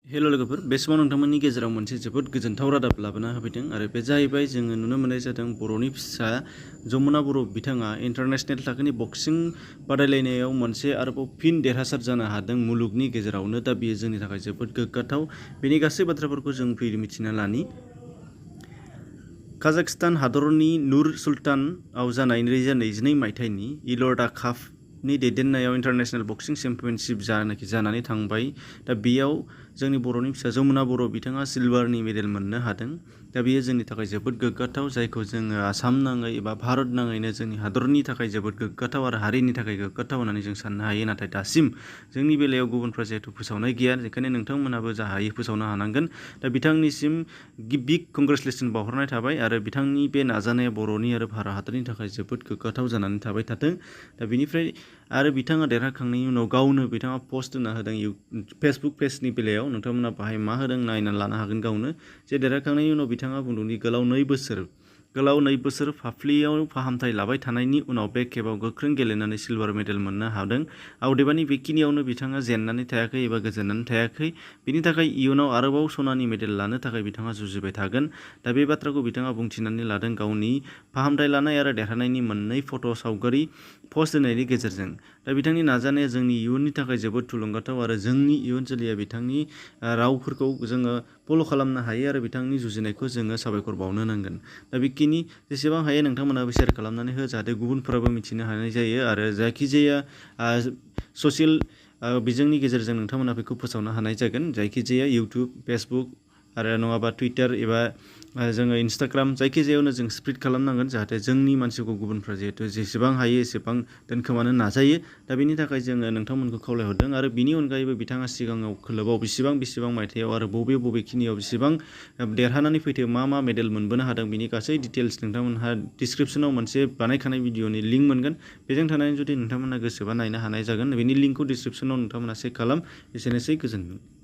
हेल' लोगोफोर बे समाव नोंथांमोननि गेजेराव मोनसे जोबोद गोजोनथाव रादाब लाबोना होफैदों आरो बे जाहैबाय जोङो नुनो मोननाय जादों बर'नि फिसा जमुना बर' बिथाङा इन्टारनेशनेल थाखोनि बक्सिं बादायलायनायाव मोनसे आरोबाव फिन देरहासार जानो हादों मुलुगनि गेजेरावनो। दा बेयो जोंनि थाखाय जोबोद गोग्गाथाव। बेनि गासै बाथ्राफोरखौ जों मिथिना लानि। काजाखस्तान हादरनि नुर सुल्तानआव जानाय 2022 मायथाइनि इलर्डा कापनि दैदेननायाव इन्टारनेशनेल बक्सिं चेम्पियनशिप जानानै थांबाय। दा बेयाव जोंनि बर'नि फिसा जमुना बर' बिथाङा सिलभारनि मेडेल मोननो हादों। दा बेयो जोंनि थाखाय जोबोद गोग्गाथाव, जायखौ जोङो आसाम नाङै एबा भारत नाङैनो जोंनि हादरनि थाखाय जोबोद गोग्गाथाव आरो हारिनि थाखाय गोग्गाथाव होननानै जों साननो हायो। नाथाय दासिम जोंनि बेलायाव गुबुनफ्रा जिहेतु फोसावनाय गैया, बेखायनो नोंथांमोनाबो जा हायो फोसावनो हानांगोन। दा बिथांनिसिम बिग कंग्रेचुलेसन बावहरनाय थाबाय आरो बिथांनि बे नाजानाया बर'नि आरो भारत हादरनि थाखाय जोबोद गोग्गाथाव जानानै थाबाय थाथों। दा बेनिफ्राय आरो बिथाङा देरहाखांनायनि उनाव गावनो बिथाङा पस्ट होना होदों फेसबुक पेजनि बेलायाव। नोंथांमोना बाहाय मा होदों नायना लानो हागोन गावनो। जे देरहाखांनायनि उनाव बिथाङा बुंदों दि गोलाव 2 बोसोर फाफ्लियाव फाहामथाय लाबाय थानायनि उनाव बे खेबाव गोख्रों गेलेनानै सिलभार मेडेल मोननो हादों। अदेबानि बेखिनियावनो बिथाङा जेननानै थायाखै एबा गोजोननानै थायाखै। बिनि थाखाय इयुनाव आरोबाव सनानि मेडेल लानो थाखाय बिथाङा जुजिबाय थागोन। दा बे बाथ्राखौ बिथाङा बुंथिनानै लादों गावनि फाहामथाय लानाय आरो देरहानायनि मोननै फट' सावगारि पस्ट होनायनि गेजेरजों। दा बिथांनि नाजानाया जोंनि इयुननि थाखाय जोबोद थुलुंगाथाव आरो जोंनि इयुन जोलैया बिथांनि रावफोरखौ जोङो फल' खालामनो हायो आरो बिथांनि जुजिनायखौ जोङो साबायखर बावनो नांगोन। दा बेखिनि जेसेबां हायो नोंथांमोनाबो शेयार खालामनानै हो, जाहाथे गुबुनफोराबो मिथिनो हानाय जायो आरो जायखिजाया ससियेल बिजोंनि गेजेरजों नोंथांमोना बेखौ फोसावनो हानाय जागोन। जायखिजाया इउटुब, फेसबुक आरो नङाबा टुइटार एबा जोङो इन्सटाग्राम, जायखिजायावनो जों स्प्रेड खालामनांगोन, जाहाथे जोंनि मानसिखौ गुबुनफ्रा जिहेतु जेसेबां हायो एसेबां दोनखोमानो नाजायो। दा बेनि थाखाय जोङो नोंथांमोनखौ खावलायहरदों। आरो बिनि अनगायैबो बिथाङा सिगाङाव खोलोबाव बेसेबां मायथाइयाव आरो बबेखिनियाव बेसेबां देरहानानै फैथो, मा मेडेल मोनबोनो हादों, बिनि गासै डिटेल्स नोंथांमोनहा डिसक्रिपसनाव मोनसे बानायखानाय भिडिअनि लिंक मोनगोन। बेजों थानानै जुदि नोंथांमोना गोसोबा नायनो हानाय जागोन। बेनि लिंकखौ डिसक्रिपसनाव नोंथांमोना चेक खालाम। एसेनोसै, गोजोन्थों।